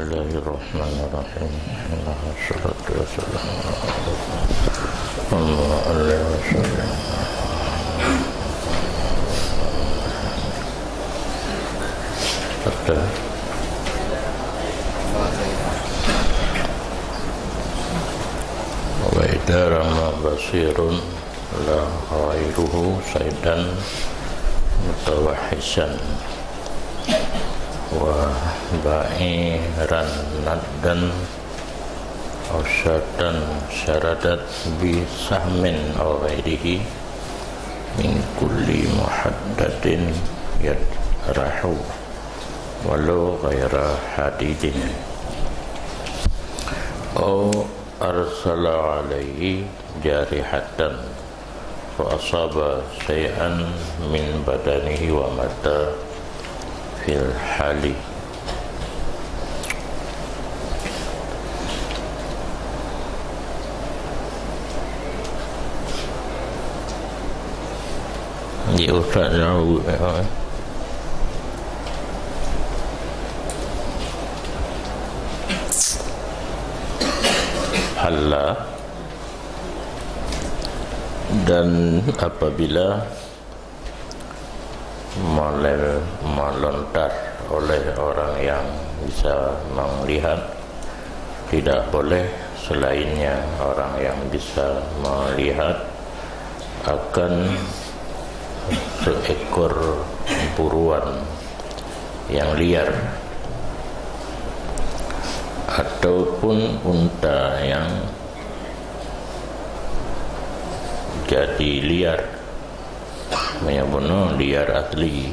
Bismillahirrahmanirrahim. Wassalatu wassalamu ala Rasulillah. Ada wa idarama basirun la ghairuhu saidan mutawahisan wa ba'iran naddan ausyatan syaradat bi sahmin aw ghairihi min kulli muhaddadin yadrahu walau ghaira hadidin aw arsala alaihi jarihatan fa asaba syai'an min badanihi wa mata fil hali. Dia ustaz jauh Allah. Dan apabila melontar oleh orang yang bisa melihat, tidak boleh selainnya orang yang bisa melihat akan seekor buruan yang liar ataupun unta yang jadi liar, menyebutnya liar asli,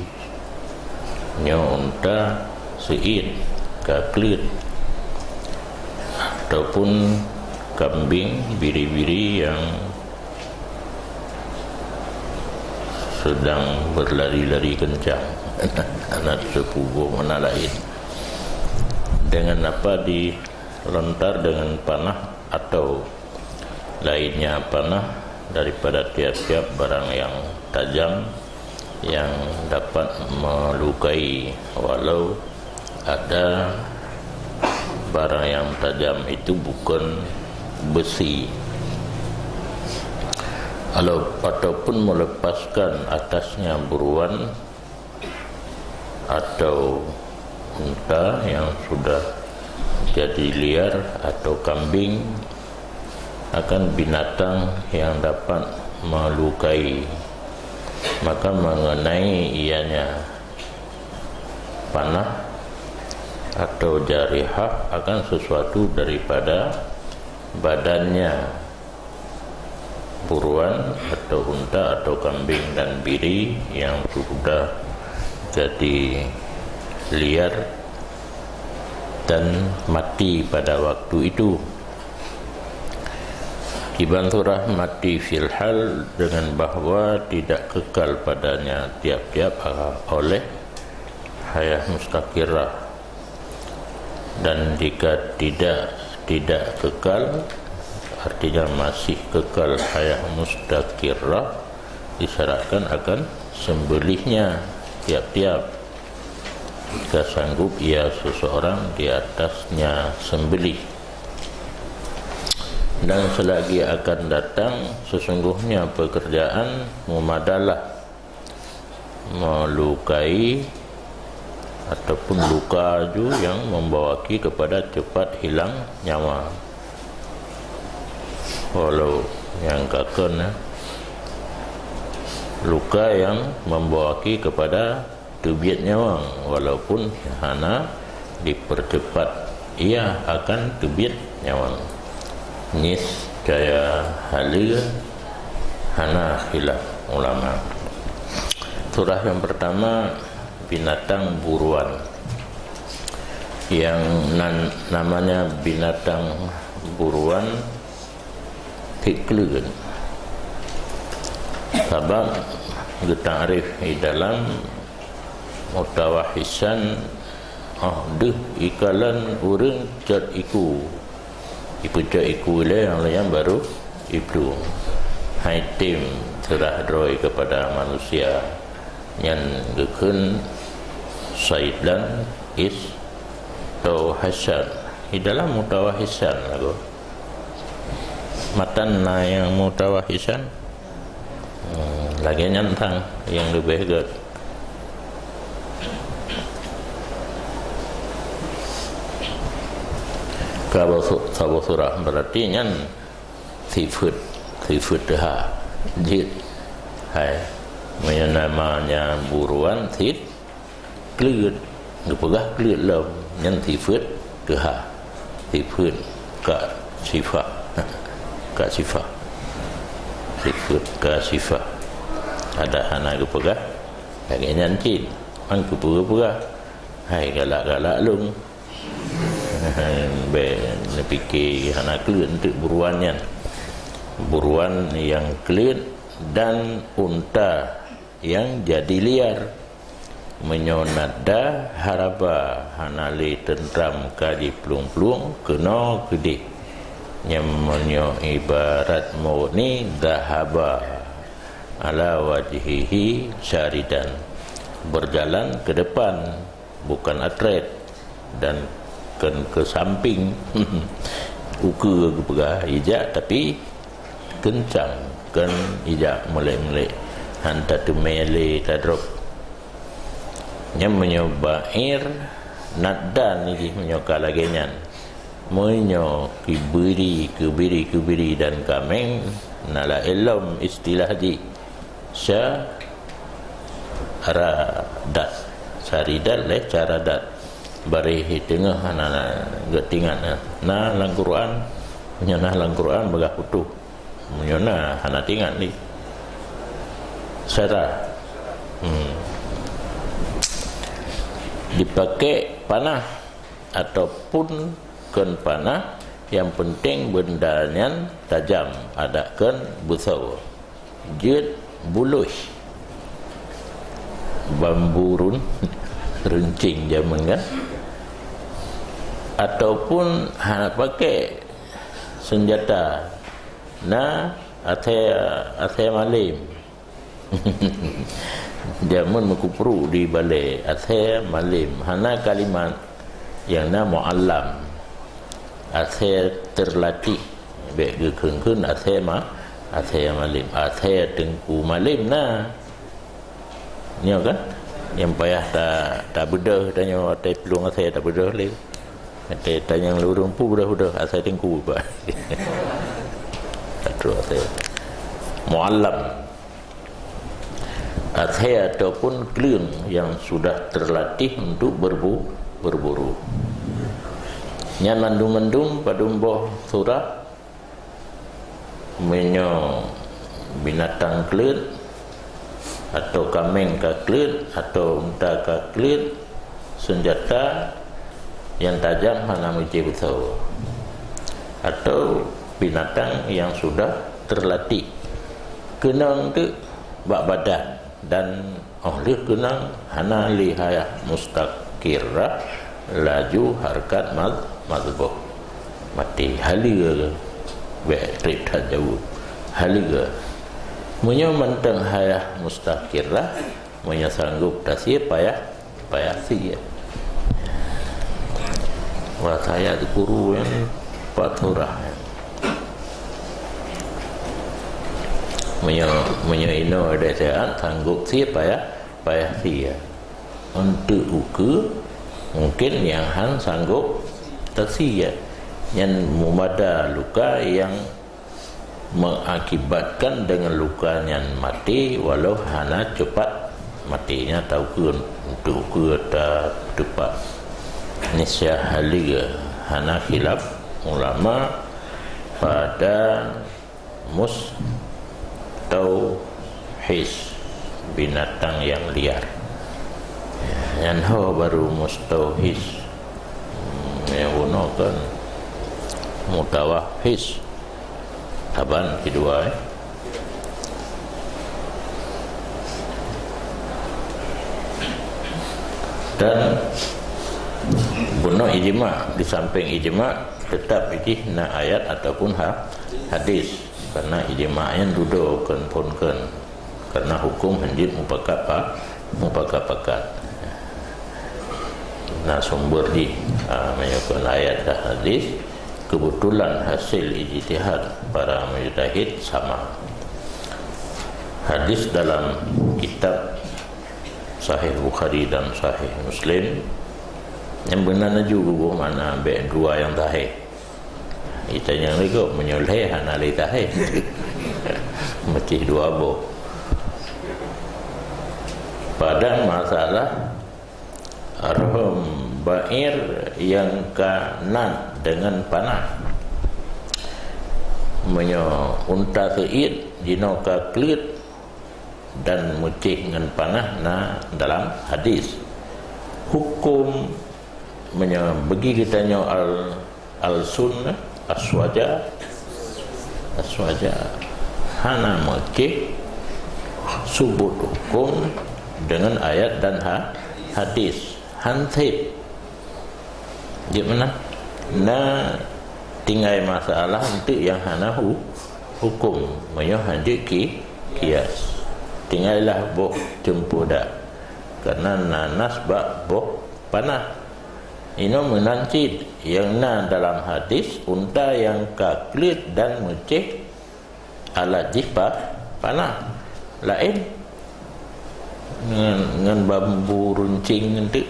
nya unta seit kaklit ataupun kambing biri-biri yang sedang berlari-lari kencang anak sepupu mana lain. Dengan apa dilontar dengan panah atau lainnya panah daripada tiap-tiap barang yang tajam yang dapat melukai, walau ada barang yang tajam itu bukan besi, ataupun melepaskan atasnya buruan atau unta yang sudah jadi liar atau kambing akan binatang yang dapat melukai, maka mengenai ianya panah atau jarihah akan sesuatu daripada badannya buruan atau unta atau kambing dan biri yang sudah jadi liar dan mati pada waktu itu. Dibantu rahmati fil hal dengan bahawa tidak kekal padanya tiap-tiap oleh hayah mustaqirah, dan jika tidak kekal artinya masih kekal hayah mustaqirah, disyaratkan akan sembelihnya tiap-tiap jika sanggup ia seseorang di atasnya sembelih. Dan selagi akan datang sesungguhnya pekerjaan memadalah melukai ataupun luka ju yang membawaki kepada cepat hilang nyawa. Walau yang kakon luka yang membawaki kepada tebiat nyawa, walaupun hana dipercepat ia akan tebiat nyawa. Nis jaya halil hana khilaf ulama. Surah yang pertama binatang buruan, yang namanya binatang buruan hiklugan sebab ditarif di dalam mutawahisan deh ikalan urang cat iku ipujak iku le yang lain baru ibnu haitim terah droi kepada manusia yang gekun saidan is mutawahisan di dalam mutawahisan lagu matan yang mutawahisan lagi nyantang yang lebih good kalau surah berarti nyan sifut dah jid hai namanya buruan thit klut dipegah klut lam nyan sifut dah sifut ka sifat ka sifat sifut ka sifat ada hana kepegah lagi nyan jid ang kepegah hai galak-galak lung fikir hana kelut untuk buruan yang kelut dan unta yang jadi liar menyonada haraba hanali tentram kali pelung-pelung kena gede nyamanyo ibarat murni dahaba ala wajhihi syaridan berjalan ke depan bukan atret dan ke samping uka ke pegah ijak tapi kencang kan ijak melek-melek hantar tu mele tadrop nyam menyobair nadan ni menyoka lagi nyan menyo kibiri dan kameng nala elom istilah di syaradat saridat le caradat bari tengah anak getingan na lang Quran menyana lang Quran bagah putu menyana hana tingan ni syara dipakai panah ataupun ken panah yang penting bendanya tajam adakan busau jid buluh bamburun runcing zaman kan ataupun pakai senjata na athe malim zaman mekupru di balai athe malim hana kalimat yang na muallam athe terlatih baik gekengkeun athe malim athe tengku malim na nyo kan yang payah tak bedah tanya atai pelung asai tak bedah le atai tanya lurung pu bedah asai tengku ba atau asai muallam asai ataupun klien yang sudah terlatih untuk berburu nyan mandum-mandum padumboh surah menyo binatang klien atau kameng kaklit atau unta kaklit senjata yang tajam hana muji betul atau binatang yang sudah terlatih kenang tu bak badan dan oleh kenang hana lihayah mustaqirah laju harkat mazbuh mati haliga berit jauh haliga punya mentang hayah mustaqirah punya sanggup tasir payah sih wah saya di guru yang paturah punya ino ada saya sanggup sih payah sih untuk uku mungkin yang han sanggup tasir yang mumada luka yang mengakibatkan dengan luka yang mati walau hana cepat matinya tahu kun untuk ke tepat nisya haliga hana khilaf ulama pada mustauhis binatang yang liar yang baru mustauhis yang gunakan mutawahis taban kedua dan guna ijma di samping ijma tetap ini na ayat ataupun hadis karena ijma yang duduk ponkan karena hukum hendak mupakat sumber di menyokong ayat dan hadis, kebetulan hasil ijtihad para mujtahid sama. Hadis dalam kitab Sahih Bukhari dan Sahih Muslim yang benar juga mana ambil dua yang tahih. Kita yang lagi menyulih hana li tahih. Mesti dua boh. Pada masalah arhum ba'ir yang kanan dengan panah unta seid dino ka klit dan mucih dengan panah dalam hadis hukum bagi kita al sunnah aswaja hana mucih subut hukum dengan ayat dan hadis hansip di mana tinggal masalah untuk yang hana hukum mayo hanjik kias tinggallah boh jempu dak karena nanas bak boh panah ini menancit yang dalam hadis unta yang kaklit dan mucih alat jihbah panah lain dengan bambu runcing nanti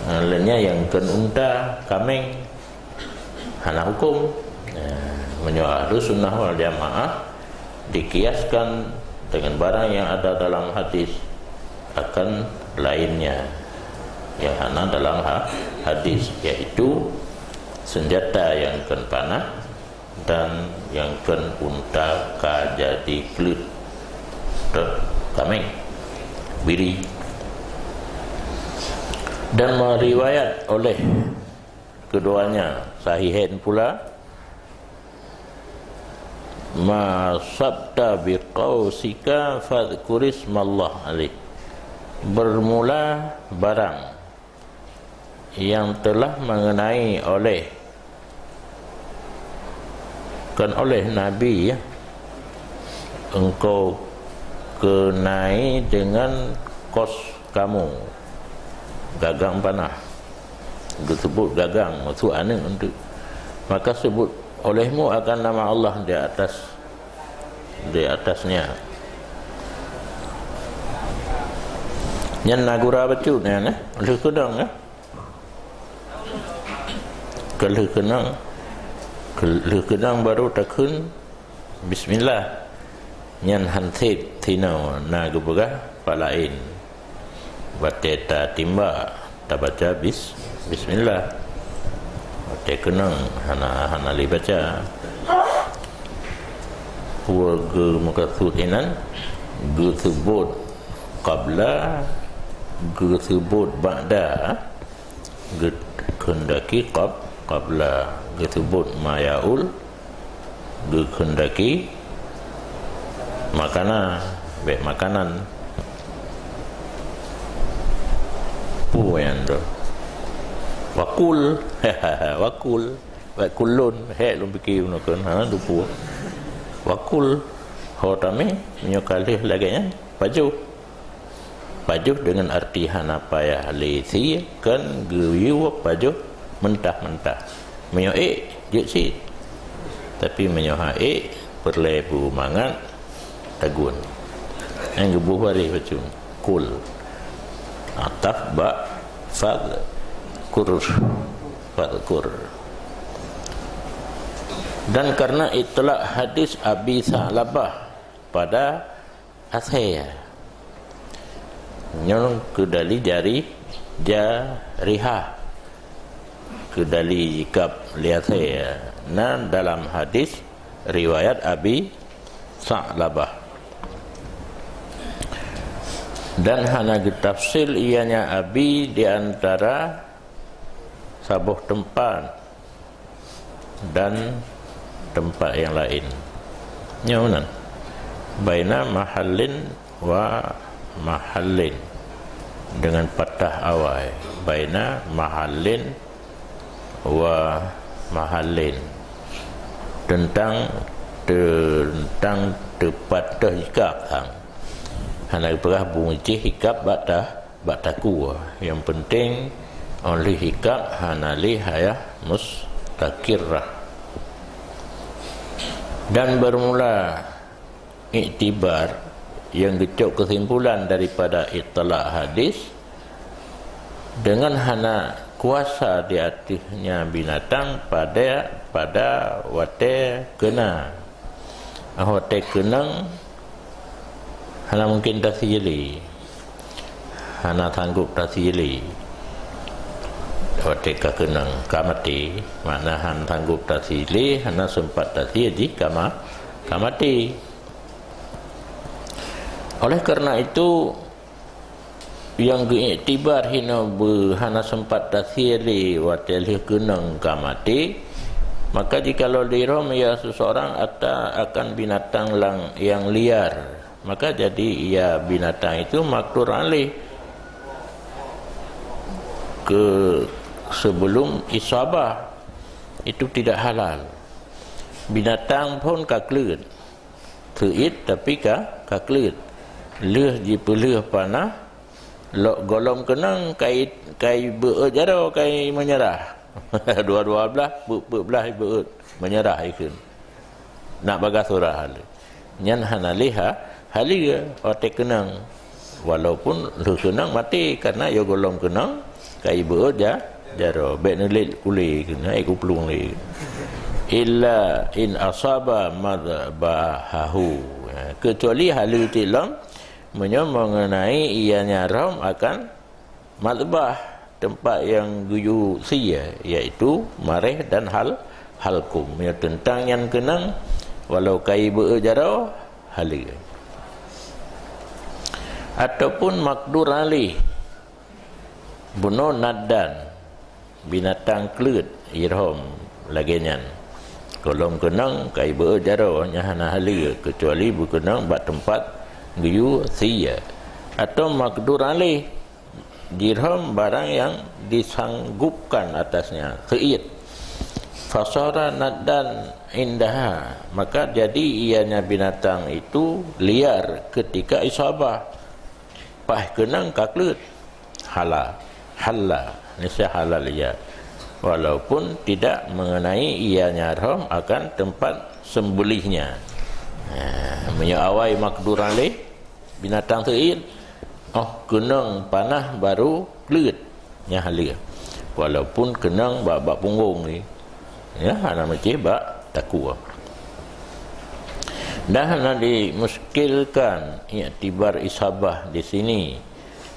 lainnya yang ken unta kameng hana hukum menyoal sunnah wal jamaah dikiaskan dengan barang yang ada dalam hadis akan lainnya yang hana dalam hadis, yaitu senjata yang ken panah dan yang ken unta ka jadi klit kameng biri. Dan meriwayat oleh keduanya sahihain pula ma sabta biqausika fadhkurismallah alaih, bermula barang yang telah mengenai oleh Nabi ya, engkau kenai dengan kos kamu gagang panah, disebut gagang maksud aning untuk maka sebut olehmu akan nama Allah di atasnya. Yang nagura betul ni oleh kedang kalau kenang baru takun bismillah nyan hansip tino nagubah palain bateta timba tak baca bismillah bate kenang hana li baca huwa ge makasud inan ge sebut qabla ge sebut ba'da ge kendaki qabla ge sebut mayaul ge kendaki makanan puan tu wakul wakulun lum fikir kan tu pu wakul hotame nyokalih lagi baju dengan arti hana payah lesi kan geyu baju mentah menyo je tapi menyo perlebu mangan tagun yang gebuh hari baju kul ataf ba fadkur. Dan karena itulah hadis Abi Sa'labah pada akhir nyong kedali jari jarihah kedali jikap lihat saya dalam hadis riwayat Abi Sa'labah. Dan hana ditafsil ianya Abi di antara sabuh tempat dan tempat yang lain nyaunan baina mahallin wa mahallin dengan patah awal baina mahallin wa mahallin tentang tepatah hikap hana berah bunyi hikap bataku yang penting oleh hikam hanali hayah mustakirrah. Dan bermula iktibar yang gecok kesimpulan daripada itlaq hadis dengan hana kuasa di atasnya binatang pada wate kena wate kenang hana mungkin tasili hana sanggup tasili wate kenang kamati mana han sanggup tasili hana sempat tasili kamati. Oleh kerana itu yang diiktibar hina berhana sempat tasiri watilih kenang kamati, maka jikalau dirom ia seseorang akan binatang yang liar, maka jadi ia binatang itu makdur alih ke sebelum isabah, itu tidak halal. Binatang pun kaklut tuit tapi kaklut leh jipeleh panah lok golom kenang kai beut jaro kai menyerah dua-dua belah belah beut menyerah ikun nak bagas surah hal nyan hanaliha halia ote kenang walaupun lu kenang mati karena yo golom kenang kai beut jaro bet nelit kuli kena iku pelung li illa in asaba madbahahu, kecuali hal tilam mengenai ianya ram akan madbah, tempat yang guyu sia, iaitu mareh dan halkum, ya, tentang yang kenang walau kai berjaro hali ataupun makdur alih bunuh nadan binatang kelut irham lagian kolom kenang kai berjaro nyahana hali, kecuali berkenang bak tempat guyu sia, atau makdur alih dirham barang yang disanggupkan atasnya seid fasara nadan indaha, maka jadi ianya binatang itu liar ketika isabah pah kenang kaklut halal nisya halal ya, walaupun tidak mengenai ianya ram akan tempat sembelihnya. Menyawai makdur alih binatang seid kenang panah baru kelut nyahalia, walaupun kenang bak punggung ni ya hana macam bak takwa. Dah hana dimuskilkan iktibar isabah di sini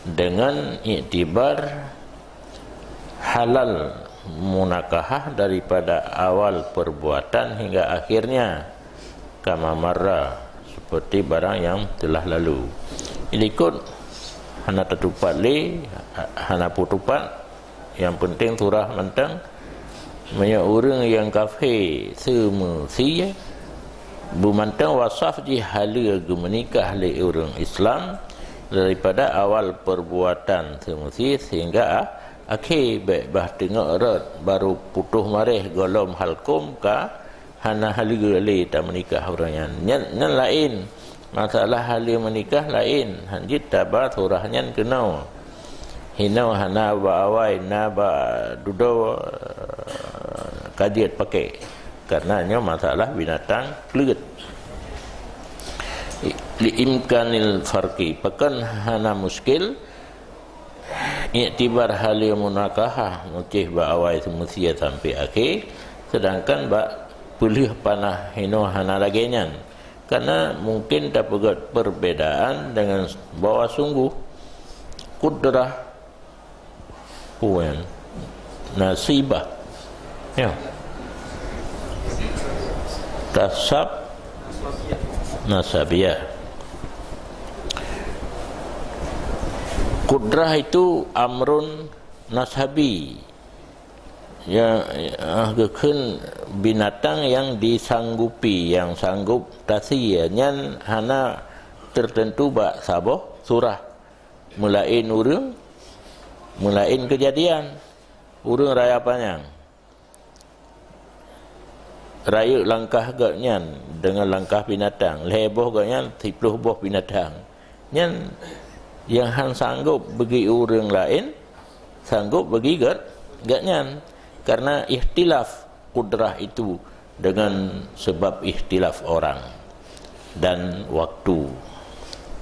dengan iktibar halal munakahah daripada awal perbuatan hingga akhirnya, kama marra, seperti barang yang telah lalu. Ikut hana tertupat le hana putupat, yang penting surah mentang banyak orang yang kafir semua sia bumantang wasaf di hala menikah le orang Islam daripada awal perbuatan semua sehingga akhir bah tengok erat baru putuh mareh golom halkum ka hana haliga le tak menikah orang yang lain. Masalah hali menikah lain, hanjit tabat surahnya kenau hinau hana bawai na ba dudo kajiat pakai, karenanya masalah binatang kelut liimkanil farqi, pekan hana muskil iktibar hali munakahah mucih bawai semusia sampai akhir, sedangkan ba pilih panah hino hana lagenyan, karena mungkin dapat perbedaan dengan bawa sungguh kudrah puan nasibah ya kasab nasabiyah. Kudrah itu amrun nasabi, yang binatang yang disanggupi, yang sanggup tasiyanya hana tertentu bak saboh surah mulain urang mulain kejadian urang raya panjang raya langkah gaknya dengan langkah binatang leboh gaknya 10 boh binatang yang han sanggup bagi urang lain sanggup bagi gatnyan, karena ikhtilaf kudrah itu dengan sebab ikhtilaf orang dan waktu.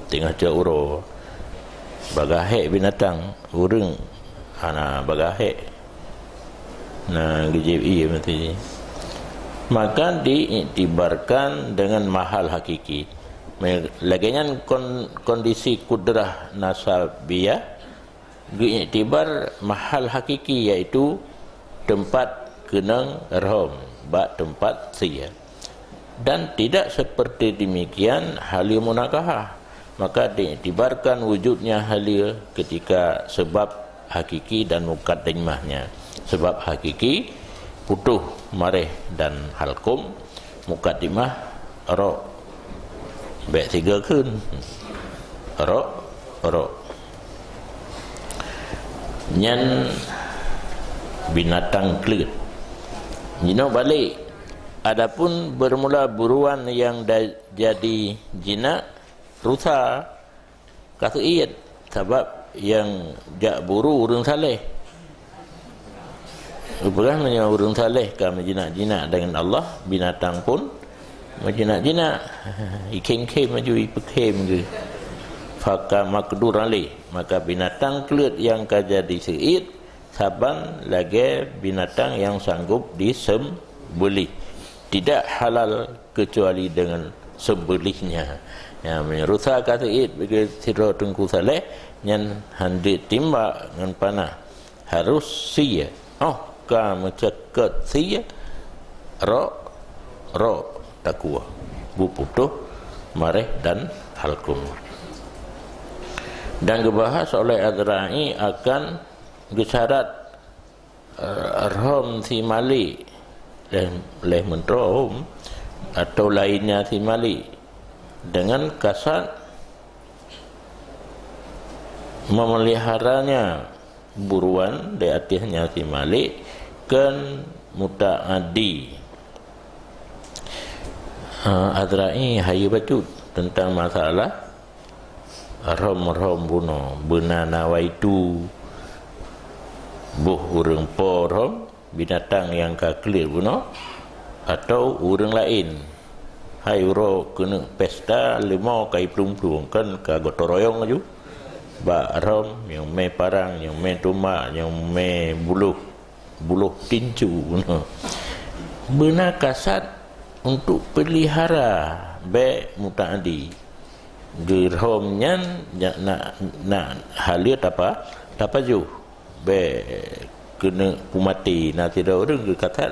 Tengah jauh bagahek binatang urang ana bagahek nah GJI mesti, maka diiktibarkan dengan mahal hakiki. Lagian kondisi kudrah nasabiyah diiktibar mahal hakiki, iaitu tempat kenang rom bak tempat sia, dan tidak seperti demikian halia munakahah, maka diiktibarkan wujudnya halia ketika sebab hakiki dan mukaddimahnya. Sebab hakiki putuh mareh dan halkum, mukaddimah ro baik tiga kun ro nyan binatang kelut jino balik. Adapun bermula buruan yang jadi jinak rusa kata iyat, sebab yang jak buru urang saleh. Rupanya urang saleh kami jinak-jinak dengan Allah, binatang pun majinak-jinak ikem-kem maju ipekem ke faka makdur alih, maka binatang kelut yang kajadi seit saban lagi binatang yang sanggup disembelih, tidak halal kecuali dengan sembelihnya. Ya, merusak kata it bagi sira tengku saleh nyan handi timbak dengan panah harus sia ka menceket sia ro takwa buputuh mareh dan halkum. Dan dibahas oleh Adrai akan gesyarat rom si mali leh mentrom atau lainnya si mali dengan kasat memeliharanya buruan di atasnya si malik kan muta'adi. Adrai hayu bacut tentang masalah rom buno benana waitu buh urang porom binatang yang kaklir buno atau urang lain. Hai uro kena pesta limau kai plung-plung kan ka gotoroyong aju ba rom yang me parang yang me tuma yang me buluh tincu buno bena kasat untuk pelihara be mutaadi dirhomnya nak halit apa ju be kena pumati nak tidak orang kata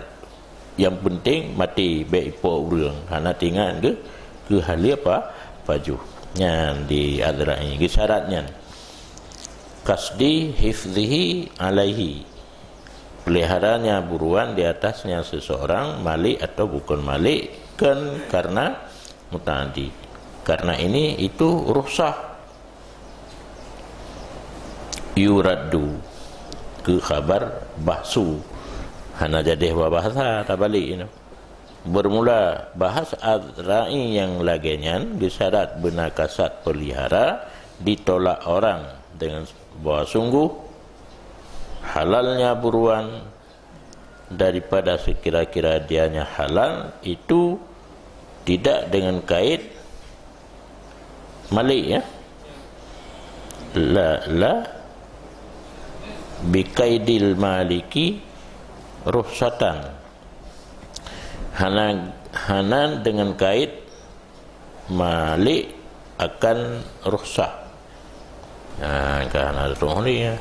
yang penting mati be ipo urang hana tingan ke halit apa paju nyan di adrai ke syaratnya kasdi hifzihi alaihi, peliharanya buruan di atasnya seseorang malik atau bukan malik kan karena muta'addi. Karena ini itu rukhsah yuraddu ke khabar bahsu hana jadi bahasa tak balik ini. Bermula bahas adrai yang lagenyan disyarat benar kasat pelihara ditolak orang dengan bahwa sungguh halalnya buruan daripada sekira-kira dianya halal itu tidak dengan kait malik ya la bikaidil maliki ruhsatan hanan dengan kait malik akan rukhsah. Nah, kan ada tuh ni ya.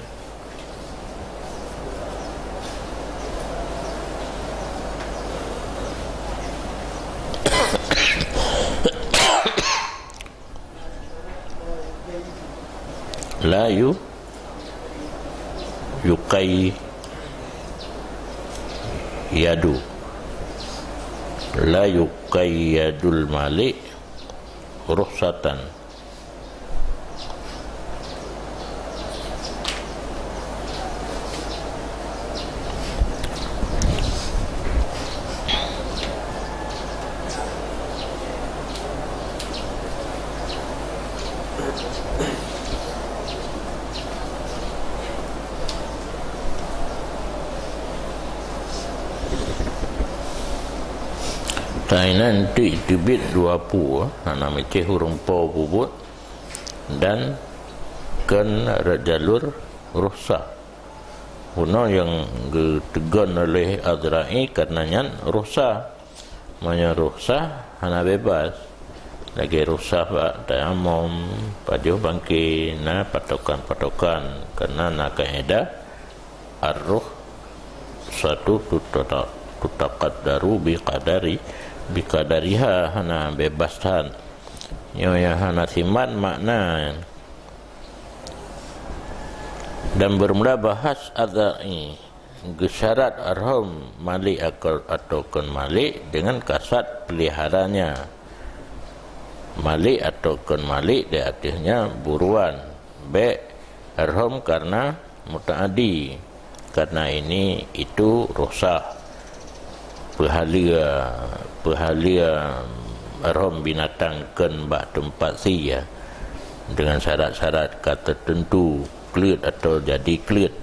La yukai yadu la yukai yadul malik rukhsatan nanti tibit 20 nama ceh hurung po bubut dan kan jalur rusak guna yang ditegan oleh Azra'i karenanya rusak manya rusak hana bebas lagi rusak pak tayamum pada bangki na patokan karena nak kaedah ar-ruh satu tutaqaddaru biqadariha hana bebasan yang hana siman makna. Dan bermula bahas Azra'i gesyarat arham malik atau kon malik dengan kasat peliharanya malik atau kon malik dia artinya buruan be arham karena mutaaddi karena ini itu rosak pehalia arham binatang kan bak tempat sia dengan syarat-syarat kata tentu klit atau jadi klit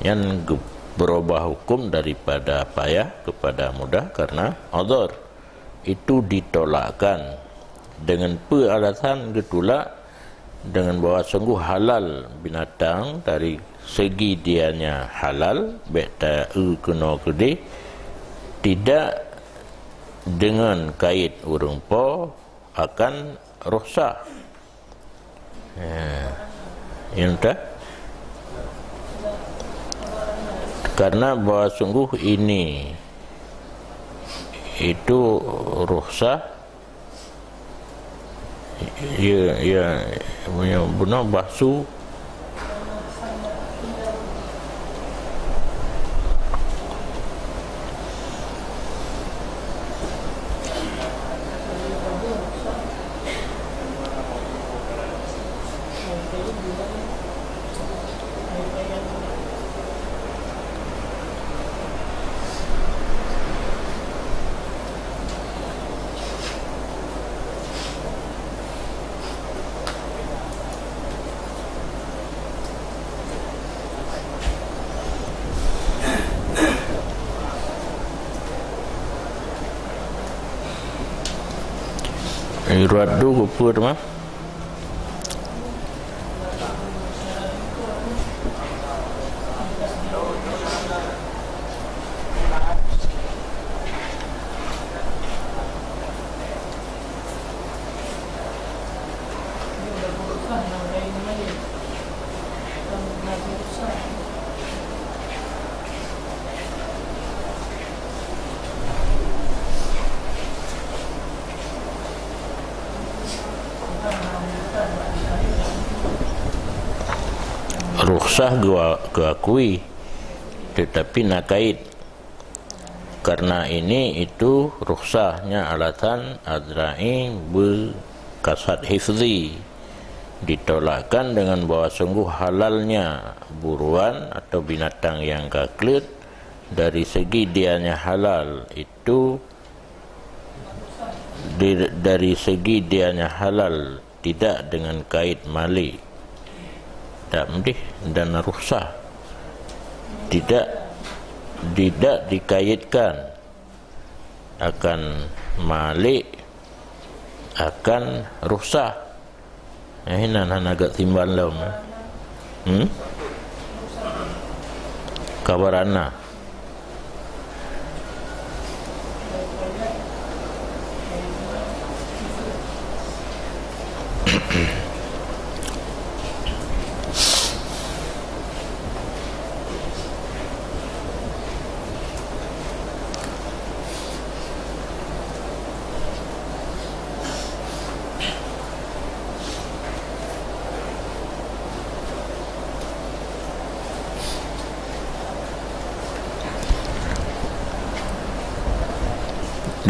yang berubah hukum daripada payah kepada mudah karena uzur itu ditolakkan dengan alasan getulak dengan bahawa sungguh halal binatang dari segi dianya halal beta kena gede tidak dengan kait urung po akan rosak entah karena bahawa sungguh ini itu rukhsah ya punya benar bahsu Iradu kupur mah rukhsah gua akui tetapi nak kait karena ini itu rukhsahnya alasan Azra'i berkasat hifzi ditolakkan dengan bahawa sungguh halalnya buruan atau binatang yang kaklit dari segi dianya halal itu dari segi dianya halal tidak dengan kait malik tak mendih dan rukhsah tidak dikaitkan akan malik akan rukhsah ini agak timbal lah kabarana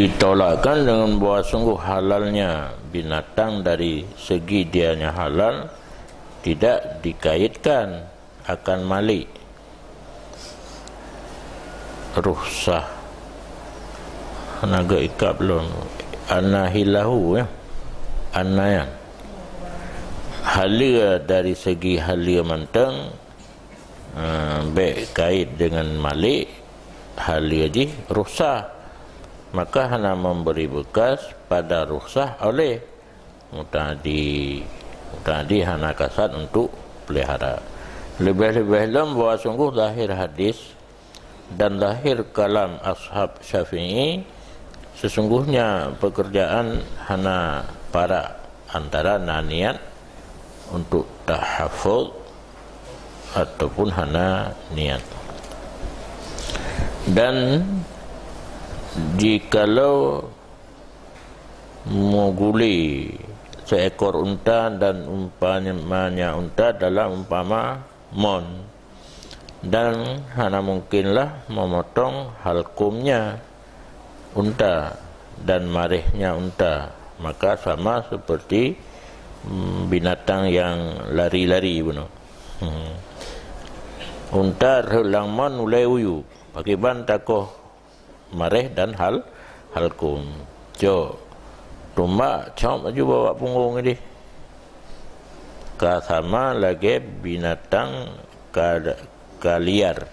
ditolakkan dengan bahawa sungguh halalnya binatang dari segi dianya halal tidak dikaitkan akan malik rukhsah naga ikab belum anahilahu ya anayan halia dari segi halia mantang baik kait dengan malik halia ji rukhsah maka hana memberi bekas pada rukhsah oleh muta'addi hana kasat untuk pelihara. Lebih-lebih dalam bahawa sungguh zahir hadis dan zahir kalam ashab Syafi'i, sesungguhnya pekerjaan hana para antara niat untuk tahafuz ataupun hana niat. Dan jikalau mengguli seekor unta dan umpamanya unta dalam umpama mon, dan hana mungkinlah memotong halkumnya unta dan marihnya unta, maka sama seperti binatang yang lari-lari bunuh. Unta helang mon ulai uyu pakai ban takoh marih dan halkum. Jo tumbak cop aja bawa punggung ini. Sama lagi binatang kaliar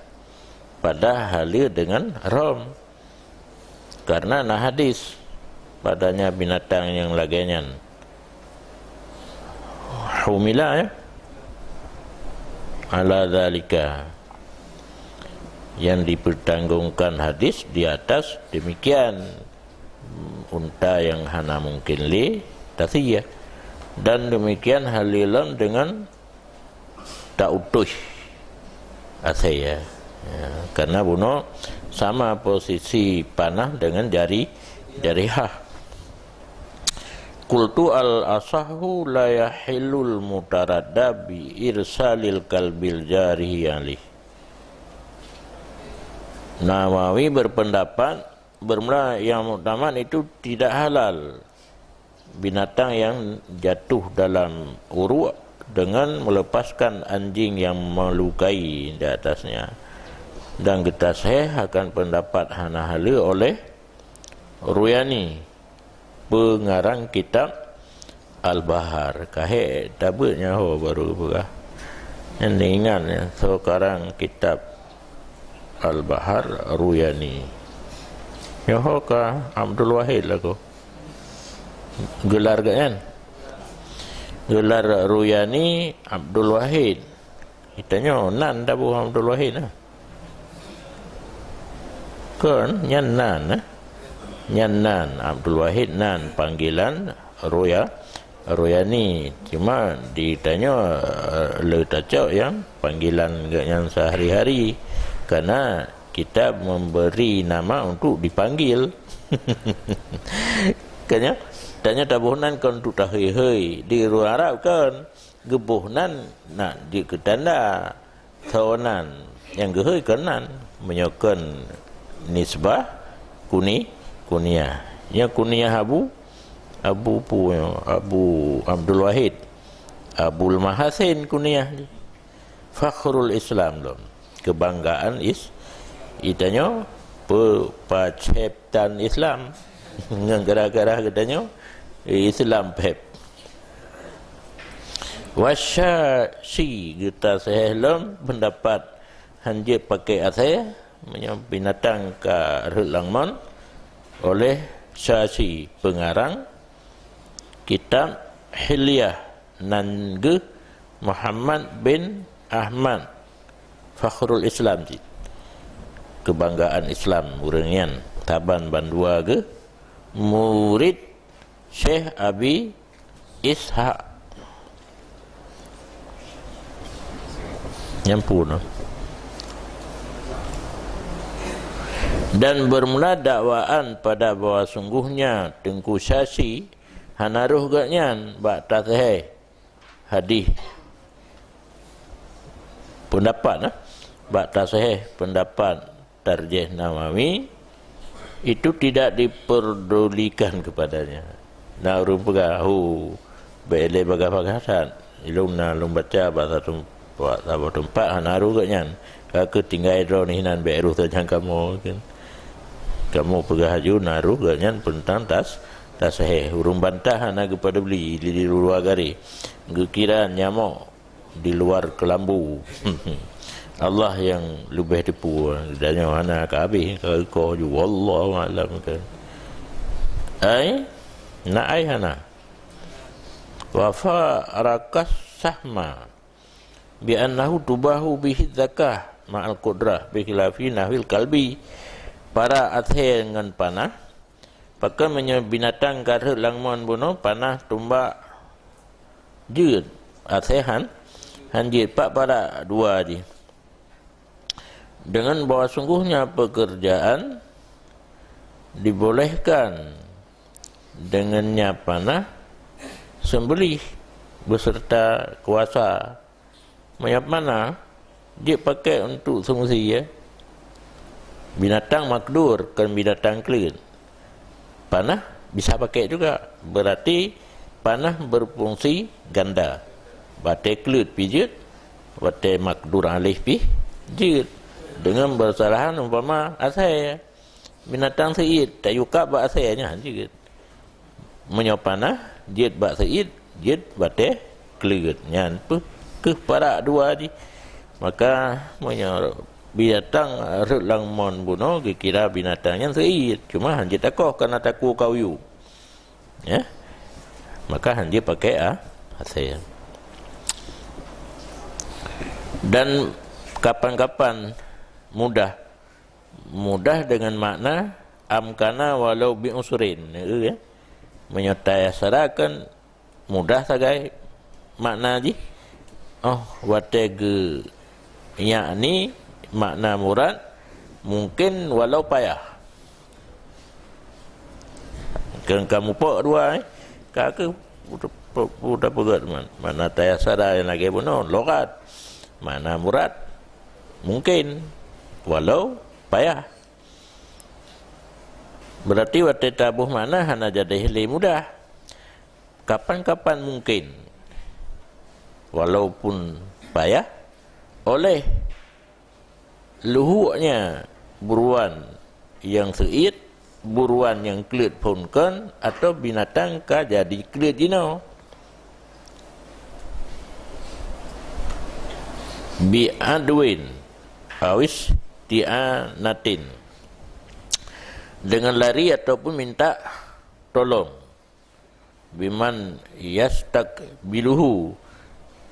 pada halnya dengan rom, karena nah hadis padanya binatang yang laginya humila ya ala zalika, yang dipertanggungkan hadis di atas demikian unta yang hana mungkin li tasiyah, dan demikian halilan dengan tak utuh asaya ya, karena bunuh sama posisi panah dengan jari hah. Qultu al-asahu la yahillul mutaradda bi irsalil kalbil jarihi alih. Nawawi berpendapat bermula yang muktamad itu tidak halal binatang yang jatuh dalam uruk dengan melepaskan anjing yang melukai di atasnya. Dan kita sahih akan pendapat hana hala oleh Ruyani, pengarang kitab Al-Bahar. Kahek tabutnya baru berah. Yang ingat ya, sekarang kitab Al-Bahar Ruyani. Yohoka Abdul Wahid lah ko. Gelar kan? Gelar Ruyani Abdul Wahid. Kitanya nan tabu Abdul Wahid lah. Kan nyan nan nyan nan Abdul Wahid nan panggilan Ruyani. Cuma ditanya letacak yang panggilan yang sehari-hari, karena kita memberi nama untuk dipanggil. Kanya tanya tabuhnan kan untuk tahoi di luar Arab kan gebuhnan nak di ketanda tawanan yang gehoi kanan menyokan nisbah kunyah yang kunyah Abu Abdul Wahid Abul Mahasin kunyah Fakhrul Islam dong, kebanggaan itanya pepaciptaan Islam dengan gara-gara katanya Islam pep. Wasyashi kita sehelom pendapat hanjir pakai asai binatang ka relangman oleh Syashi, pengarang kitab Hilyah Nange Muhammad bin Ahmad Fakhrul Islam, kebanggaan Islam urengian Taban Bandua ke murid Syekh Abi Ishaq nyampun. Dan bermula dakwaan pada bahawa sungguhnya Tengku Syashi hanaruh gatnyan bak tasih hadis pendapat bak tasih pendapat tarjih Nawawi itu tidak diperdulikan kepadanya. Na rupaga bele baga-bagasan ilumna lum baca bahasa tempat hanaru gatnyan ka tinggal dro ni nan beru tajang kamu kan kamu pegah haju naruh gatnyan pentang tas sahih urung bantah hana kepada beli di luar gari gekiraan nyamuk di luar kelambu. Allah yang lebih tipu dan hana ka habis ka ko ju wallahu alam kan ai na ai hana wa farakas sahma bi annahu tubahu bihi zakah ma'al qudrah bi khilafi nahwil kalbi para athe dengan panah pakai binatang karut langmon bunuh panah tumbak jut athehan hanjit pak pada dua di dengan bahwa sungguhnya pekerjaan dibolehkan dengannya panah sembelih beserta kuasa mayap mana dia pakai untuk fungsi ya binatang makdur kan binatang kelit panah bisa pakai juga berarti panah berfungsi ganda batai kelit pijit batai makdur alih pijit dengan bersalahan umpama asai binatang seid tak yuka ba asainya jit menyop panah jit ba seid jit batai kelit nyan ke para dua di maka menyor binatang rut langmon bunuh kira binatangnya seid cuma hanjit takoh karena taku kauyu ya maka hanjit pakai asai dan kapan-kapan mudah dengan makna amkana walau bi usurin ya menyertai sarakan mudah sagai makna ji watege yakni makna murad mungkin walau payah kan kamu pok dua kakak udah pegat mana tayasara yang lagi bunuh logat mana murad mungkin walau payah berarti waktu tabuh mana hana jadi hili mudah kapan-kapan mungkin walaupun payah oleh luhuknya buruan yang seid buruan yang kelit pun kan atau binatang ka jadi kelit jino bi adwin awis ti'anatin dengan lari ataupun minta tolong biman yastak biluhu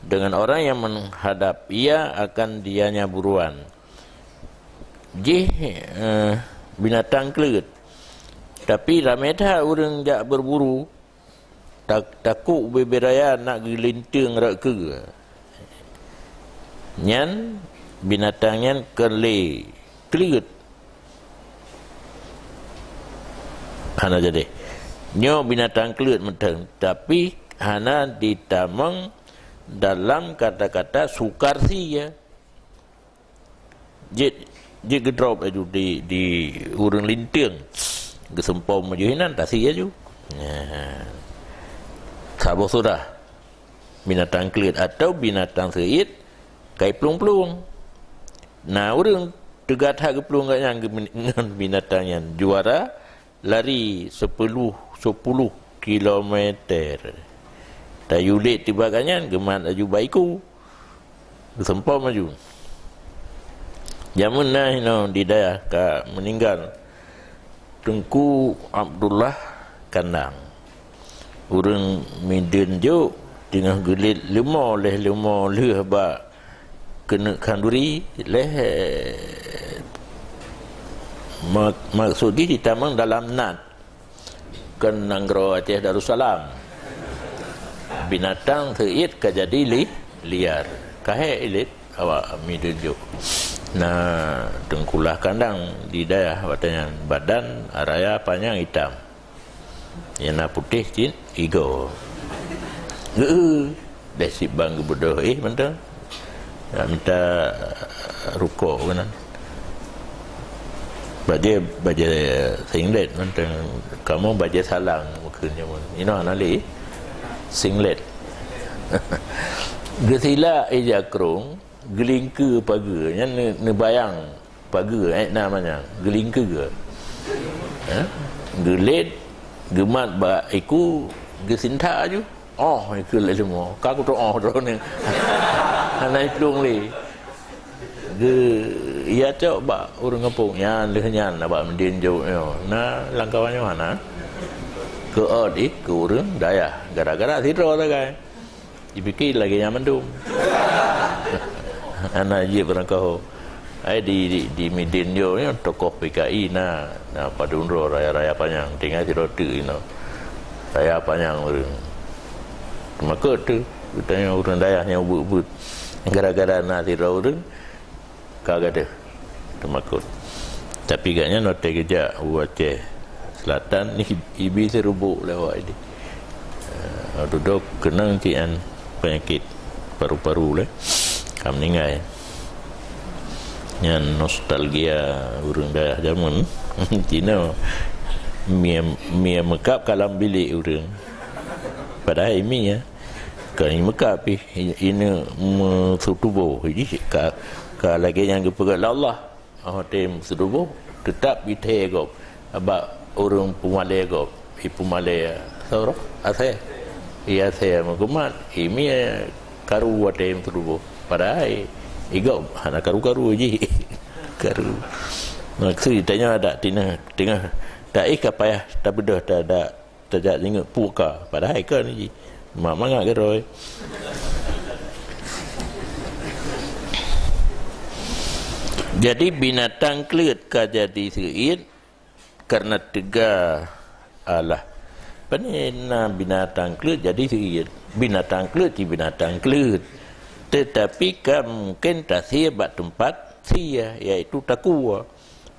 dengan orang yang menghadap ia akan dianya buruan binatang kelit tapi ramai dah orang jak berburu takut beberaya nak gelinting rak ke nyan binatangnya kelit hana jadi nyo binatang kelit mentang tapi hana ditamang dalam kata-kata sukarsi ya je gedrop aju di urang linting gesempom majuhinan tasi aju sabo sudah binatang kelit atau binatang seid kai pelung-pelung nah urang tegat hak pelung kat yang binatangnya juara lari 10 kilometer tayulit tiba kanyan geman aju baiku gesempom maju jamun nah di daya ka meninggal Tengku Abdullah Kandang urang Medan jo tengah gelit lima leh ba kena kanduri leh maksud dia ditamang dalam nat kan nanggro Aceh Darussalam binatang seid ka jadi liar kahe ilit awak midujuk nah tengkulah kandang di daya watanya badan araya panjang hitam yang putih cin igo desip bang bodoh mentang minta rukuk kan baca singlet mentang kamu baca salang mukanya nali singlet gesila ejakrung gelingke paga nya ne bayang paga namanya gelingke ke gelet gemat ba iku gesinta ju iku le semua kaku tu ni anai plung li ge ya cok ba urang kampung nya leh nyan ba mendin jo na langkawannya mana ke ke urang daya gara-gara sidro tagai dipikir lagi yang mendung anak je berangkau di Midin yo ni tokoh PKI na padunro raya panjang tinggal sidro tu raya panjang urang maka tu tanya urang daya yang ubut-ubut gara-gara nak sidro urang kagak temakut tapi katnya note kerja Aceh Selatan ni ibi serubuk lewat ini duduk kena cian penyakit paru-paru lah kam meninggal yang nostalgia urang dah zaman Cina mia mekap kalam bilik urang padahal ini ya kan mekap ini tubuh jadi kalau lagi yang kepegat Allah hotem sedubuh tetap bitego abak urang pumalai go pumalai sauro ase iya saya magumat ini karu hotem sedubuh padahal igo hana karu je karu maksud tanya ada tengah tak payah tak bedah tak ada tajak ingat puka padahal kan ni mak mangak geroi jadi binatang kelut ka jadi seit karena tegar Allah penena binatang kelut jadi seit binatang kelut di binatang kelut tetapi kan mungkin tak sia bak tempat sia iaitu takwa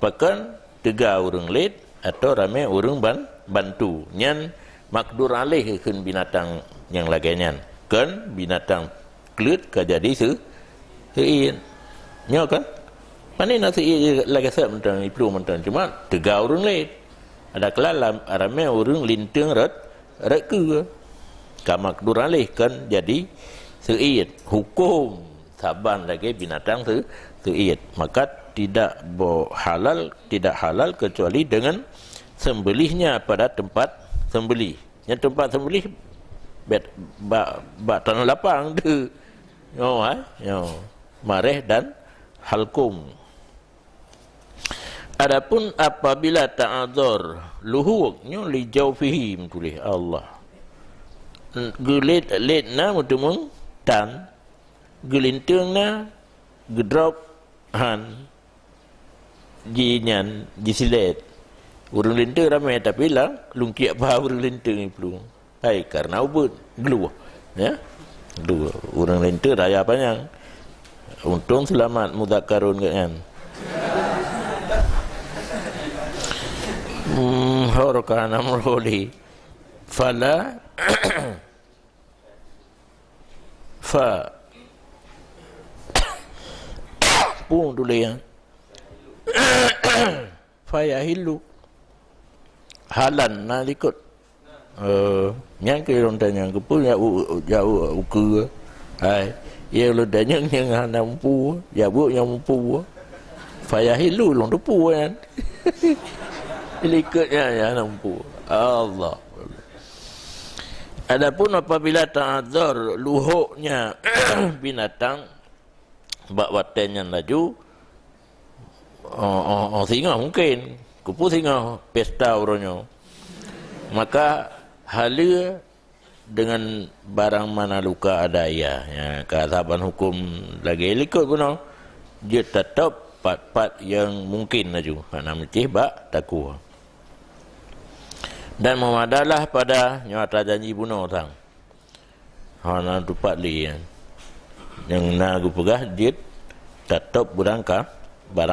bahkan tegar urang let atau ramai urang bantu nyan makdur alih keun binatang yang lagian kan binatang kelut ka jadi seit nya kan mana nasi lagi saya mentang itu mentang cuma tegar orang lain ada kelam ramai orang lintang rat ke kamak duralih kan jadi seit hukum saban lagi binatang seit maka tidak halal kecuali dengan sembelihnya pada tempat sembelih yang tempat sembelih bak tanah lapang tu mareh dan halkum. Adapun apabila ta'adzur luhuknya li jawfihim tulis Allah gelit letna mutumung tan gelintungna gedrop han jinyan jisilet urang lintung ramai tapi lah lungkiak bah urang lintung ni pelung hai karena ubut gelu ya gelu urang lintung raya panjang untung selamat mudzakarun kan Horkan amroli fala fa pun dulu ya fa yahilu halan nalikut yang ke orang tanya ke pun jauh ke ai ia lu tanya yang hana mampu ya bu yang mampu fa yahilu long tu kan ikutnya ya nampu Allah. Adapun apabila ta'adzur luhuknya binatang bak watennya laju singa mungkin kupu singa pesta uronyo maka hala dengan barang mana luka ada ya keasaban hukum lagi ikut pun dia tetap part-part yang mungkin laju karena mesti bak takwa dan memadalah pada nyata janji bunuh tang hana tupat li yang na gu pegah dia tetap barang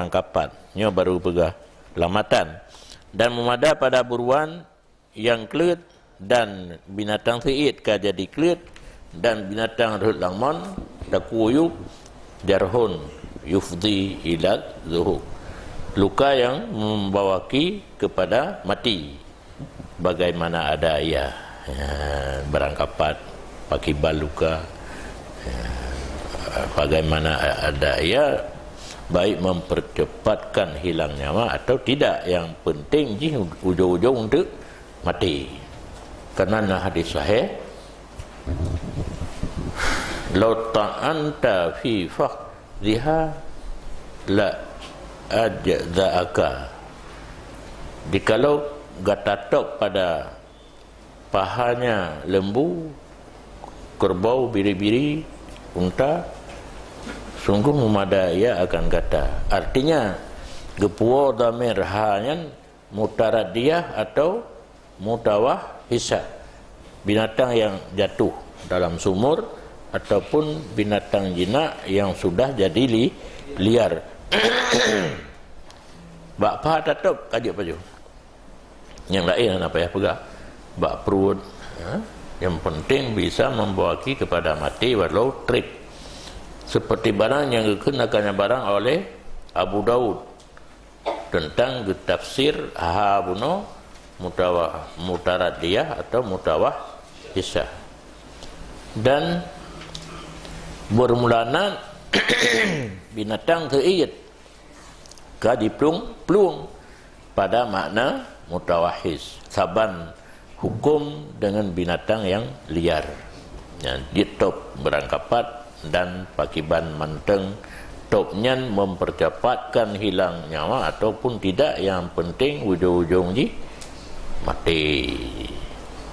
kapat nyo baru pegah lamatan dan memada pada buruan yang kelut dan binatang seit ka jadi kelut dan binatang rut langmon dakuyuk jarhun yufdi ila zuhur luka yang membawaki kepada mati bagaimana ada barang kapat pakai baluka bagaimana ada baik mempercepatkan hilang nyawa atau tidak yang penting ujung-ujung untuk mati karena hadis sahih law ta'anta fi faqdiha la ajza'aka dikalau gatatok pada pahanya lembu, kerbau, biri-biri, unta, sungguh memadai ia akan kata. Artinya gepuo damir hanyan mutaradiyah atau mutawah hisab, binatang yang jatuh dalam sumur ataupun binatang jinak yang sudah jadi liar. Bak paha tatap kajuk paju. Yang lain apa ya pegang? Bak perut. Yang penting bisa membawaki kepada mati walau trip. Seperti barang yang dikenakannya barang oleh Abu Daud tentang tafsir ahabuno mutawah mutaradiyah atau mutawah hisah. Dan bermulana binatang keiyat ka diplung pada makna mutawahis, saban hukum dengan binatang yang liar yang ditop berangkapat dan pakiban manteng topnyan mempercepatkan hilang nyawa ataupun tidak, yang penting ujung-ujung mati.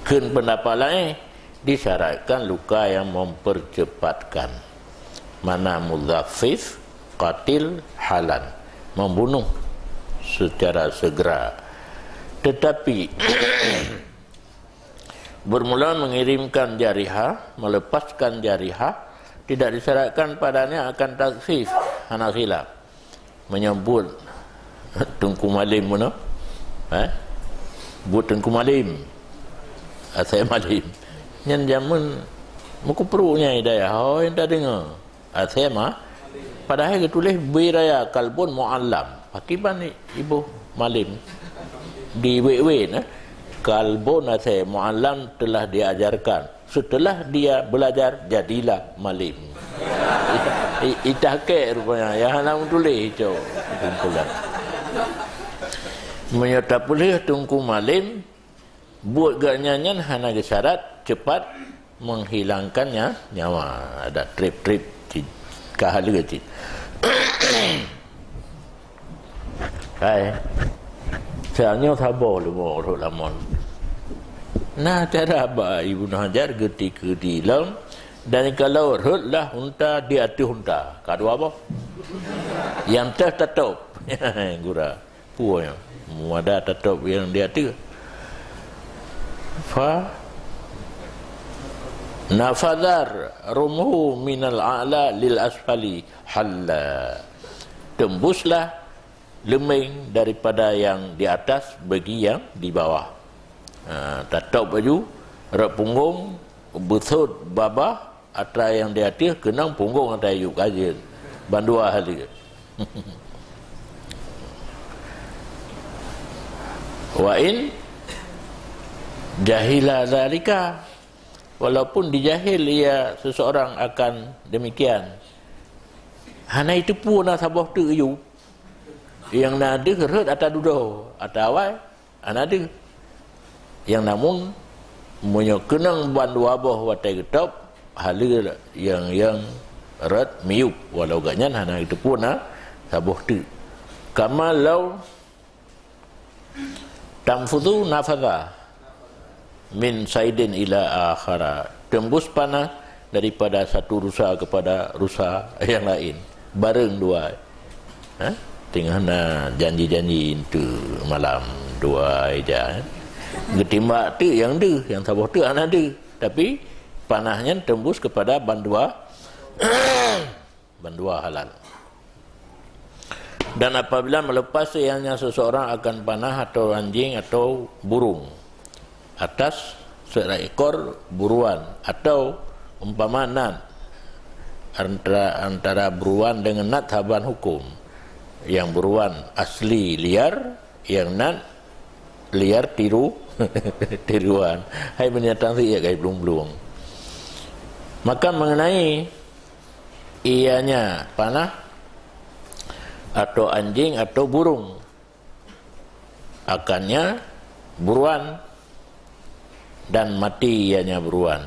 Keun pendapat lain disyaratkan luka yang mempercepatkan, mana mudhafif qatil halan, membunuh secara segera. Tetapi bermula mengirimkan jarihah, melepaskan jarihah, tidak disyaratkan padanya akan taksif. Anak khilaf menyebut Tengku Malim mana? Buat Tengku Malim, saya Malim. Yang zaman muka perunya hidayah. Oh, yang tak dengar. Saya mah padahal tulis biraya kalbun muallam. Akibat ni ibu Malim di WW kalbun saya muallam telah diajarkan. Setelah dia belajar jadilah malim. Itake rupanya yang nak tulis itu kumpulan. Menyata pulih Tengku Malim buat gaknyanyan hana syarat cepat menghilangkannya nyawa. Ada trip-trip kahal kecil. Hai. Saya sabar lu lamon. Nah, cara apa Ibnu Hajar ketika di dalam, dan kalau rutlah unta di atas unta. Kedua apa? Yang tertutup. Gura. Puanya. Muada tutup yang di atas. Fa nafadhar rumhu minal a'la lil asfali halla. Tembuslah lemeng daripada yang di atas bagi yang di bawah. Tatok baju, rak punggung, besut babah, atra yang di atas kenang punggung atas yuk kajian. Bandua hal dia. Wa in jahila zalika, walaupun dijahil ia seseorang akan demikian. Hana itu pun nak sabah tu you. Yang nak ada kerut atas dudo, atas awal, ada. Yang namun menyokenang bandu abah watai getop hala yang rat miup walau ganyan hana itu pun sabuh tu kama law tamfudu nafadha min saidin ila akhara, tembus panah daripada satu rusa kepada rusa yang lain bareng dua. Tengah na janji-janji itu malam dua aja. Getimbak tu yang ada, yang sabuh tu ada, tapi panahnya tembus kepada bandua bandua halal. Dan apabila melepas yang seseorang akan panah atau anjing atau burung atas seekor buruan atau umpama nat antara buruan dengan nat haban hukum, yang buruan asli liar, yang nat liar tiruan. Hai binatang tu ia gay belum. Maka mengenai ianya panah atau anjing atau burung, akannya buruan dan mati ianya buruan.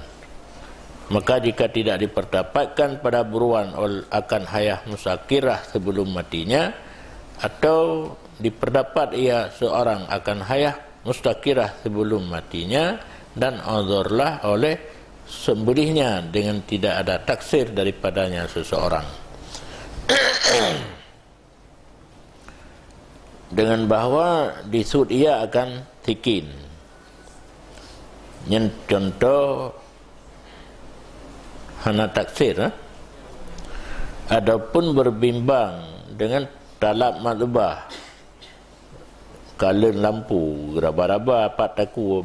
Maka jika tidak dipertapatkan pada buruan akan hayah musakirah sebelum matinya, atau diperdapat ia seorang akan hayah mustakirah sebelum matinya, dan uzurlah oleh sembelihnya dengan tidak ada taksir daripadanya seseorang. Dengan bahawa disud ia akan tikin. Yang contoh hana taksir, adapun berbimbang dengan talab matbah, kalen lampu raba-raba apa taku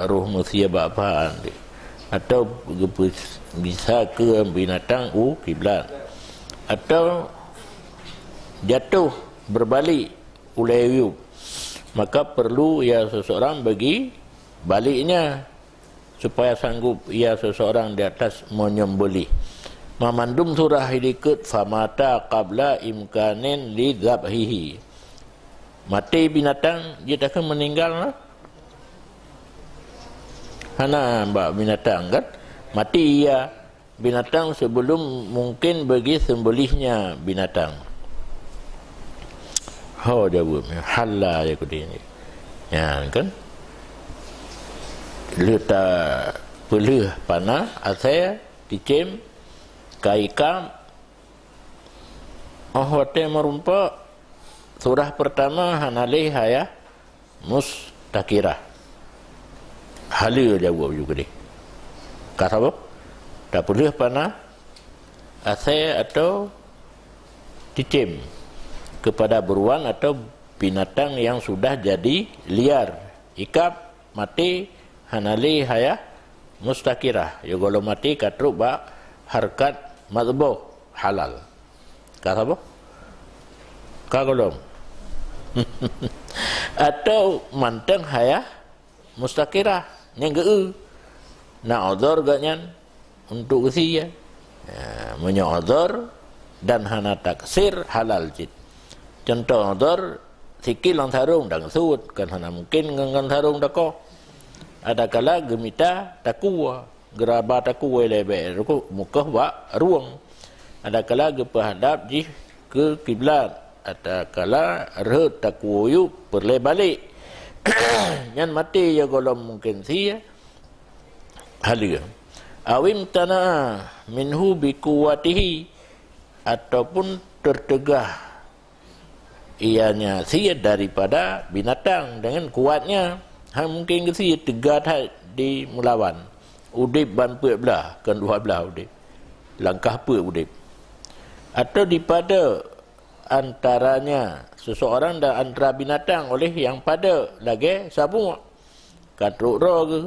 roh manusia bapaan atau bisa ke binatang kiblat atau jatuh berbalik ulayub, maka perlu ia seseorang bagi baliknya supaya sanggup ia seseorang di atas menyembelih. Mamandum surah hidikut famata qabla imkanin li dzabhihi. Mati binatang, dia takkan meninggal lah. Hana mbak binatang kan? Mati ia binatang sebelum mungkin bagi sembelihnya binatang. Ho jawabnya halal ya kudi ini. Ya kan? Luta pelih panah asal dicem kaikam hotel merumpa. Surah pertama hanalih hayah mustakirah. Halil jawab juga dia. Kata apa? Tak boleh panah asal atau dicem kepada beruang atau binatang yang sudah jadi liar. Ikap mati hanalih hayah mustakirah. Ya kalau mati katruk ba harkat madbuh halal. Kata apa? Kagolong. Atau manteng hayah mustakirah yang nak uzur ganyan untuk usia menyuzur dan hana taksir halal jid. Contoh uzur sikit lang tarung dang sud kan hana mungkin ngang tarung dako. Ada kala gemita takua geraba takua lebe muka ba ruang. Ada kala gepahadap ji ke kiblat. Ada kala rehut takuyu perle balik. Yang mati ya golom mungkin sia halia. Awim tanah minhu bikuwatihi, ataupun tertegah ianya sia daripada binatang dengan kuatnya. Mungkin sia tegah di melawan. Udip ban pe belah kan dua belah udip. Langkah pe udip. Atau daripada antaranya seseorang dan antara binatang oleh yang pada lagi sabung katruk roh ke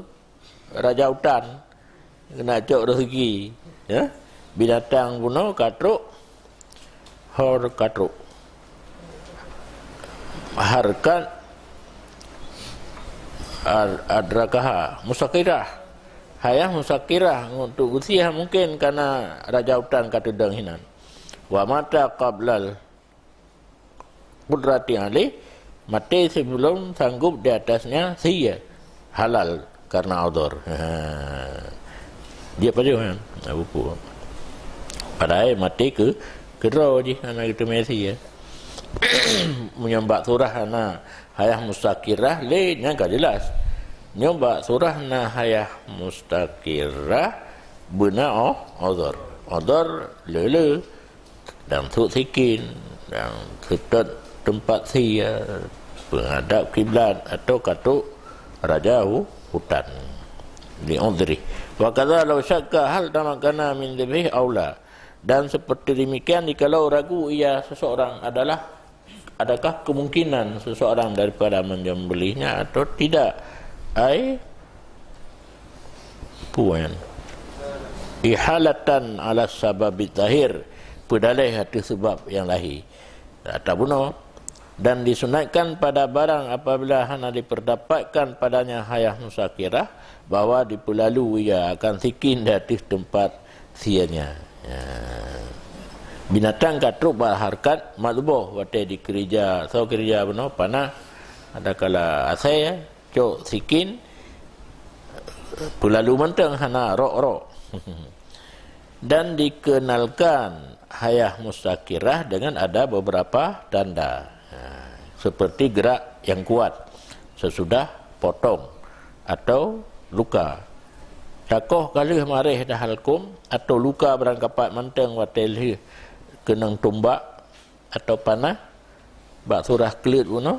raja hutan kena cok rezeki ya binatang puno katruk hor katruk harkat adrakah musakirah hayah musakirah untuk usia mungkin karena raja hutan kata dang hinan wa mata qablal kudrati alih mati sebelum sanggup di atasnya sia halal karena uzur. Dia pada kan buku padahal mati ke kero je anak itu mesi ya menyembah surah na hayah mustakirah le nya gak jelas nyembah surah na hayah mustakirah benar uzur lele dan tu sikin dan ketat tempat sia penghadap kiblat atau katuk raja hutan li udri wa kadza law syakka hal tamakana min dzibhi aula, dan seperti demikian jikalau ragu ia seseorang adalah adakah kemungkinan seseorang daripada menyembelihnya atau tidak ai puan ihalatan ala sababit zahir pedalai hati sebab yang lahir tak bunuh. Dan disunatkan pada barang apabila hana diperdapatkan padanya hayah musakirah bahawa dipelalu ia akan sikin di atas tempat sianya ya. Binatang katruk berharkat matbuh wate di kerja so kerja benar panah ada kala asai ya cok sikin pelalu menteng hana rok dan dikenalkan hayah mustakirah dengan ada beberapa tanda seperti gerak yang kuat sesudah potong atau luka. Takoh kalih marih dah halkum atau luka berangkapat manteng watel kenang tumbak atau panah bak surah kelit uno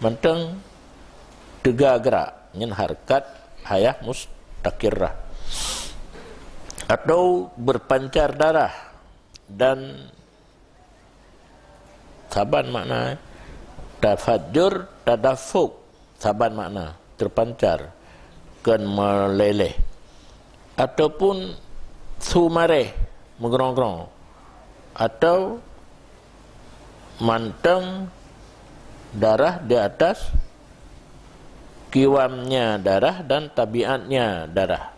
manteng tega gerak nyen harkat hayah mustakirah atau berpancar darah dan saban makna tafajur tadafuk saban makna terpancar kan meleleh ataupun sumareh menggerong-gerong atau manteng darah di atas kiwamnya darah dan tabiatnya darah.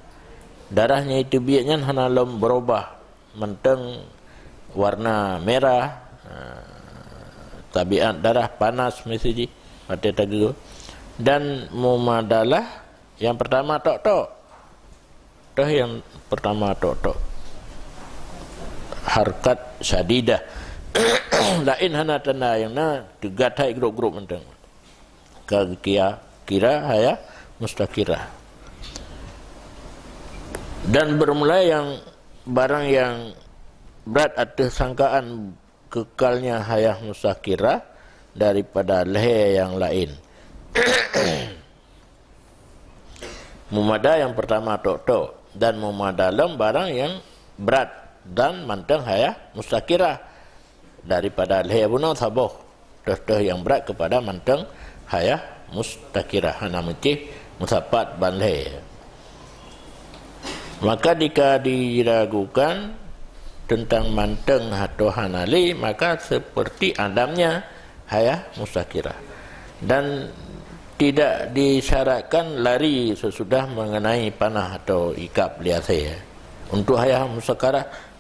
Darahnya itu biaknya hanalom berubah manteng warna merah, tabiat darah panas mesti pada tagu. Dan mumadalah yang pertama tok-tok. Dah yang pertama tok-tok. Harkat syadidah. Lain hana tanda yang na digatai grup-grup manteng. Kira haya mustakirah. Dan bermula yang barang yang berat atas sangkaan kekalnya hayah mustakirah daripada leher yang lain. Mumada yang pertama tok-tok dan mumadalam barang yang berat dan manteng hayah mustakirah daripada leher bunuh saboh dah yang berat kepada manteng hayah mustakirah hana mesti musapat ban leher. Maka jika diragukan tentang manteng atau hanali maka seperti adamnya hayah mustakirah dan tidak disyaratkan lari sesudah mengenai panah atau ikap liasai. Untuk hayah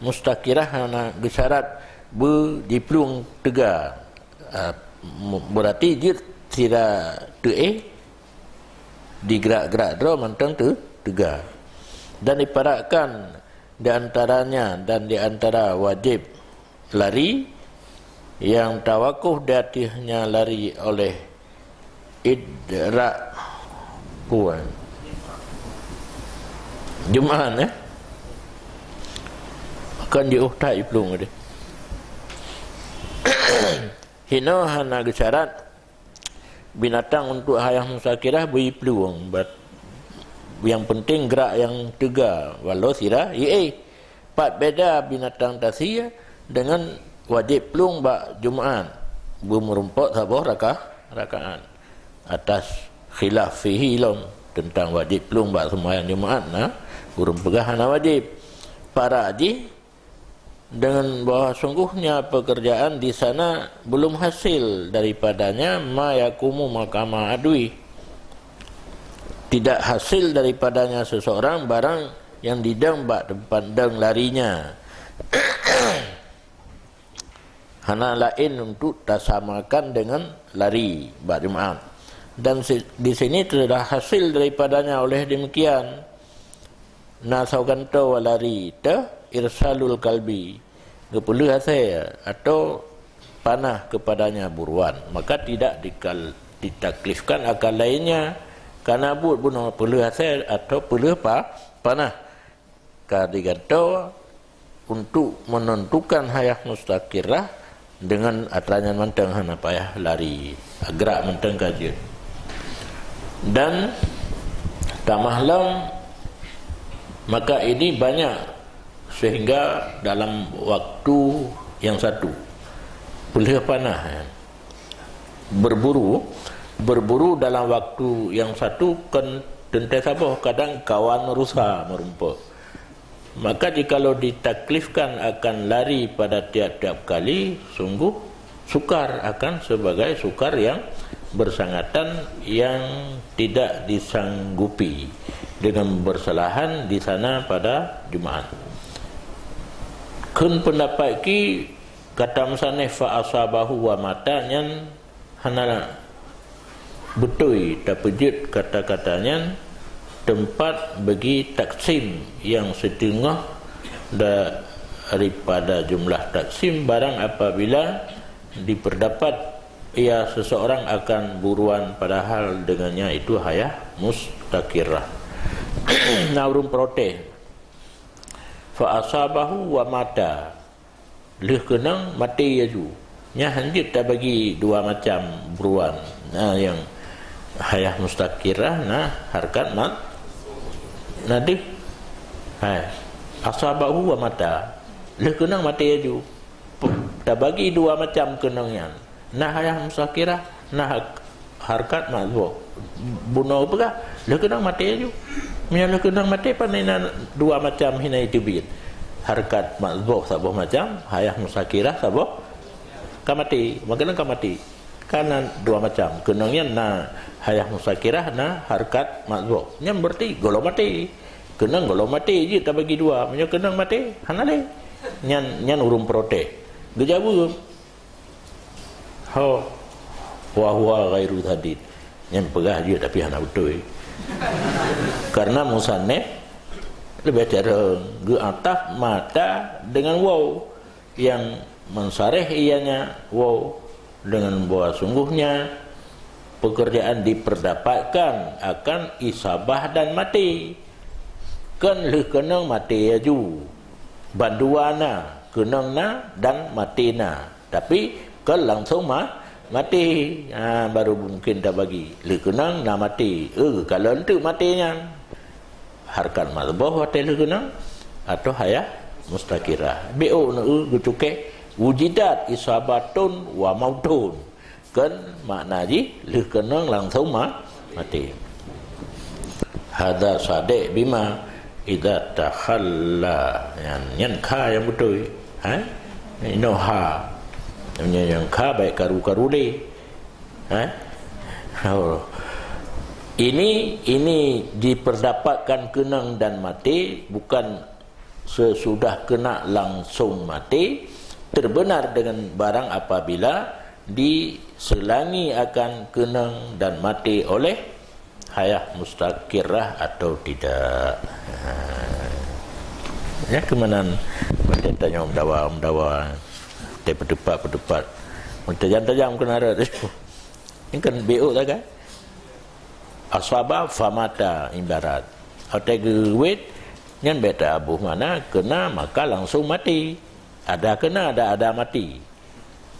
mustakirah hana disyarat berdiplung tega berarti dia tidak digerak-gerak draw manteng tu tega. Dan ibaratkan di antaranya dan di antara wajib lari yang tawakuf datihnya lari oleh idrak kuan Jumaan akan diuhtai pelung dia hina hana gesyarat binatang untuk hayah mustakirah beri peluang yang penting gerak yang tega walau sirah pat beda binatang tasiyah dengan wajib pelung bak Jumaan merumput sabuh rakaat atas khilaf fihi lom tentang wajib pelung bak sembahyang Jumaat urung pegahan wajib para haji dengan bahwa sungguhnya pekerjaan di sana belum hasil daripadanya ma yakumu makama adui, tidak hasil daripadanya seseorang barang yang didang bak tempat dang larinya hana lain untuk tasamakan dengan lari bak Jumaat. Dan di sini telah hasil daripadanya oleh demikian nasauganto walari irsalul kalbi perlu hasil atau panah kepadanya buruan, maka tidak ditaklifkan akal lainnya karena bunuh perlu hasil atau perlu panah kadiganto untuk menentukan hayah mustakirah dengan atranya manteng hana payah lari gerak manteng kajian. Dan tamahlam maka ini banyak sehingga dalam waktu yang satu boleh panah berburu dalam waktu yang satu kan tentu sahaja kadang kawan merusak merumput. Maka jikalau ditaklifkan akan lari pada tiap-tiap kali sungguh sukar akan sebagai sukar yang bersangatan yang tidak disanggupi dengan bersalahan di sana pada Jumaat. Kun pendapat ki kata musannif fa asabahu wa matanya hana betul tapujud kata-katanya tempat bagi taksim yang setengah daripada jumlah taksim barang apabila diperdapat ia seseorang akan buruan padahal dengannya itu hayah mustakirah. Naurun protes fa asabahu wa mata, leh kenang mati aju. Nya hanjit tak bagi dua macam buruan. Yang hayah mustakirah harkat mat nadih. Asabahu wa mata, leh kenang mati aju. Tak bagi dua macam kenangnya. Hayah mustakirah harkat mat bunuh apa kah? Leh kenang mati aju. Mialah kenang mati panina dua macam hina itu bit. Harkat mazbuh sabuh macam, hayah musakirah sabuh kamati. Makana kamati. Karena dua macam. Kenangnya hayah musakirah harkat mazbuh. Nya berarti golong mati. Kenang golong mati je tak bagi dua. Nya kenang mati hanale. Nyan urung protes. Gejabu. Wa huwa ghairu hadid. Nyan pegah je tapi hana betul. Karena musannif lebih cara ataf mata dengan waw yang mensarih ianya waw dengan bahwa sungguhnya pekerjaan diperdapatkan akan isabah dan mati. Kan leh kenang mati aju banduana kenangna dan matina, tapi kan langsung mati. Baru mungkin dah bagi le kenang nak mati. Kalau itu matinya harkat mazbuh wa le kenang atau hayah mustakirah. Bo na gutuke wujidat isabatun wa mautun. Kan makna ji le kenang langsung mati. Hadza sadiq bima idza takhalla, yang kha yang betul. Inoha yang kha baik karu-karu deh. Ini diperdapatkan kenang dan mati, bukan sesudah kena langsung mati. Terbenar dengan barang apabila diselangi akan kenang dan mati oleh hayah mustakirah atau tidak. Ya kemanan tanya mendawa berdebat tajam-tajam kenara ini kan BO tak kan asbab famata ibarat atau gewit ngan beta abuh mana kena maka langsung mati, ada kena ada mati.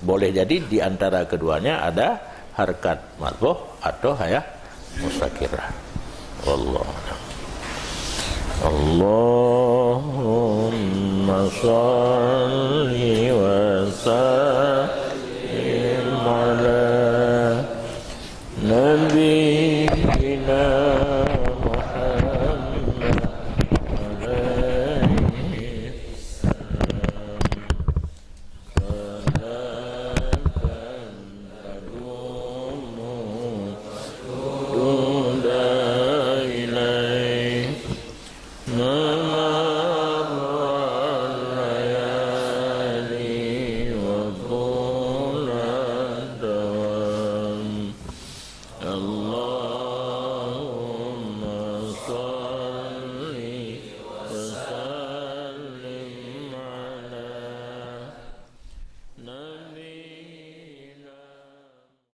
Boleh jadi di antara keduanya ada harkat mazbuh atau hayah mustakirah. Allahumma shalli wa